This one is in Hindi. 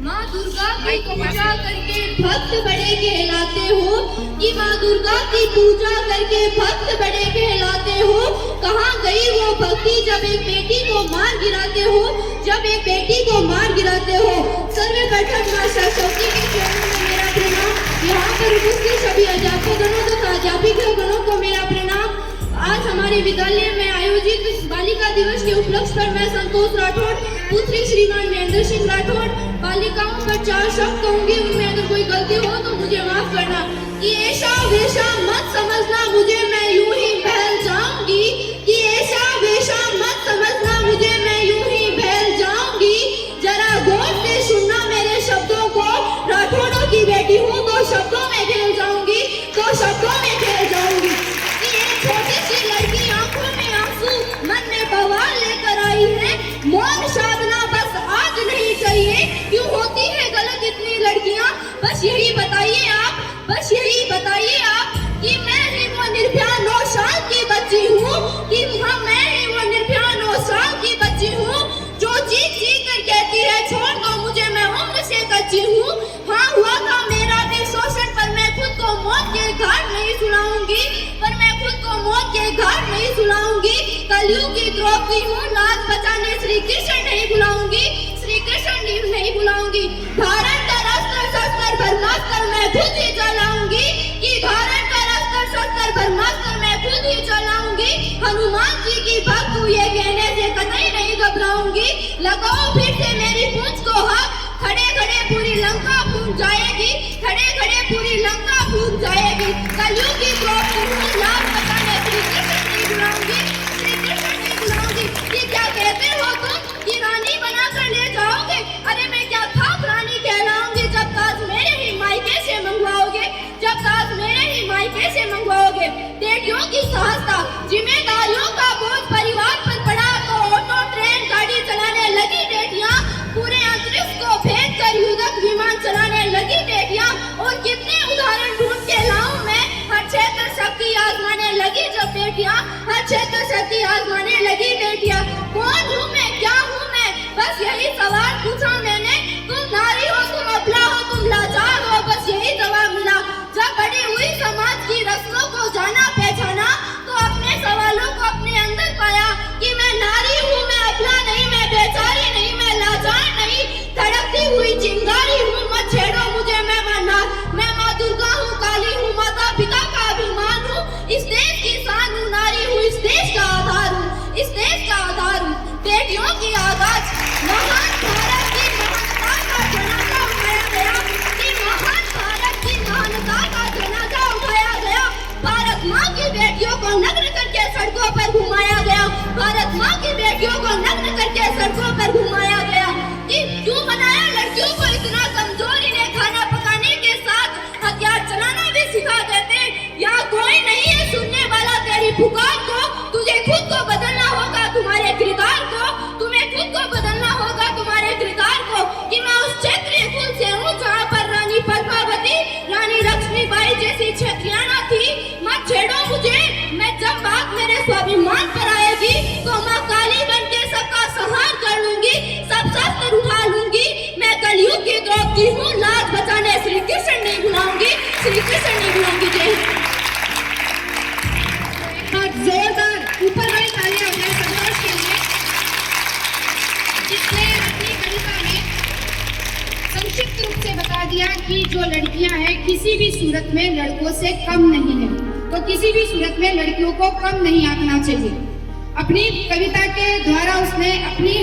माँ दुर्गा की पूजा करके भक्त बड़े कहलाते हो, कि माँ दुर्गा की पूजा करके भक्त बड़े कहलाते हो। कहाँ गई वो भक्ति जब एक बेटी को मार गिराते हो, जब एक बेटी को मार गिराते हो। सर्वप्रथम माँ सरस्वती के चरणों में मेरा प्रणाम। यहाँ पर उपस्थित सभी अध्यापकगणों तथा अध्यापिकागणों को मेरा प्रणाम। आज हमारे विद्यालय में आयोजित बालिका दिवस के उपलक्ष्य पर मैं संतोष राठौड़, पुत्री श्रीमान महेंद्र सिंह राठौड़, बालिकाओं पर 4 शब्द कहूंगी। उनमें अगर कोई गलती हो तो मुझे माफ करना। कि ऐसा वैसा मत समझना मुझे, मैं यूं ही बहल जाऊंगी। कि ऐसा वैसा मत समझना मुझे, मैं यूं ही बहल जाऊंगी। जरा गौर से सुनना मेरे शब्दों को, राठौड़ों की बेटी हूँ तो शब्दों में खेल जाऊंगी, तो शब्दों में खेल जाऊंगी। छोटी सी लड़की आंखों में आंसू, मन में बवाल लेकर आई है। मौन साधना बस आज नहीं चाहिए। क्यों होती है गलत इतनी लड़कियां, बस यही बताइए आप, बस यही बताइए आप। कि मैं ही वो निर्भया 9 साल की बच्ची हूँ, कि हाँ मैं ही वो निर्भया 9 साल की बच्ची हूँ, जो चीख चीख कर कहती है छोड़ दो मुझे, मैं उम्र से कच्ची हूँ। हाँ हुआ था मेरा भी शोषण, पर मैं खुद को मौत के घाट नहीं सुनाऊंगी, पर मैं खुद को मौत के घाट नहीं सुनाऊंगी। कलयुग की द्रौपदी हूँ, लाज बचाने श्री कृष्ण नहीं बुलाऊंगी, श्री कृष्ण नहीं बुलाऊंगी। भारत का अस्त्र शस्त्र ब्रह्मास्त्र मैं खुद ही चलाऊंगी, कि भारत का अस्त्र शस्त्र ब्रह्मास्त्र मैं खुद ही चलाऊंगी। हनुमान जी की भक्त हूँ ये कहने से कतई नहीं घबराऊंगी। लगाओ फिर से मेरी पूंछ को हाथ, खड़े खड़े पूरी लंका फूट जाएगी, खड़े खड़े पूरी लंका फूट जाएगी। कलयुग की द्रौपदी हूँ, लाज बचाने श्री कृष्ण नहीं बुलाऊंगी, श्री कृष्ण नहीं बुलाऊंगी। कि क्या कहते हो तुम कि रानी बनाकर ले जाओगे? अरे मैं क्या खाक रानी कहलाऊंगी जब ताज मेरे ही मायके से मंगवाओगे, जब ताज मेरे ही मायके से मंगवाओगे। बेटियों की सहजता, जिम्मेदारियों का बोझ परिवार पर पड़ा तो ऑटो ट्रेन गाड़ी चलाने लगी बेटियां, पूरे अंतरिक्ष को भेद कर युद्धक विमान चलाने लगी बेटियां। और कितने उदाहरण ढूंढ के लाऊं मैं, हर क्षेत्र शक्ति आजमाने लगी जब बेटियां, हर क्षेत्र शक्ति आजमाने लगी बेटियां। कौन हूँ मैं, क्या हूँ मैं, बस यही सवाल पूछा मैंने। तुम नारी हो, तुम अबला हो, तुम लाचार हो, बस यही जवाब मिला। जब बड़ी हुई समाज की रस्मों को जाना पहचाना, तो अपने सवालों को अपने अंदर पाया। कि मैं नारी हूँ, मैं अबला नहीं, मैं बेचारी नहीं, मैं लाचार नहीं, धड़कती हुई चिंगारी हूँ। मत छेड़ो मुझे, मैं माँ दुर्गा हूँ, काली हूँ, माता पिता का अभिमान हूँ, इस देश की शान हूँ, नारी हूँ, इस देश का आधार हूँ, इस देश का आधार हूँ। बेटियों की आगाज, महान भारत की महानता का जनाजा उठाया गया, कि महान भारत की महानता का जनाजा उठाया गया। भारत माँ की बेटियों को नग्न करके सड़कों पर घुमाया गया, भारत माँ की बेटियों को नग्न करके सड़कों पर घुमाया गया। कि क्यों बनाया लड़कियों को इतना कमजोर, इन्हें खाना पकाने के साथ हथियार चलाना भी सिखा देते। यहाँ कोई नहीं है सुनने वाला तेरी पुकार को, तुझे खुद को बदलना होगा तुम्हारे किरदार को, तुम्हें खुद को बदलना होगा तुम्हारे किरदार को। कि मैं उस क्षेत्रीय कुल से हूँ जहाँ पर रानी पद्मावती, रानी लक्ष्मीबाई जैसी क्षेत्रियाना थी। मत छेड़ो मुझे, मैं जब बात मेरे स्वाभिमान पर आएगी तो माँ काली बन के सबका संहार कर लूंगी, सब शस्त्र उठा लूंगी। मैं कलयुग की द्रौपदी हूँ, लाज बचाने श्री कृष्ण नहीं बुलाऊंगी, श्री कृष्ण नहीं बुलाऊंगी। जय जोरदार ऊपर वाली तालियां हो जाए संतोष के लिए, जिसने अपनी कविता में संक्षिप्त रूप से बता दिया कि जो लड़कियां हैं किसी भी सूरत में लड़कों से कम नहीं है, तो किसी भी सूरत में लड़कियों को कम नहीं आंकना चाहिए। अपनी कविता के द्वारा उसने अपनी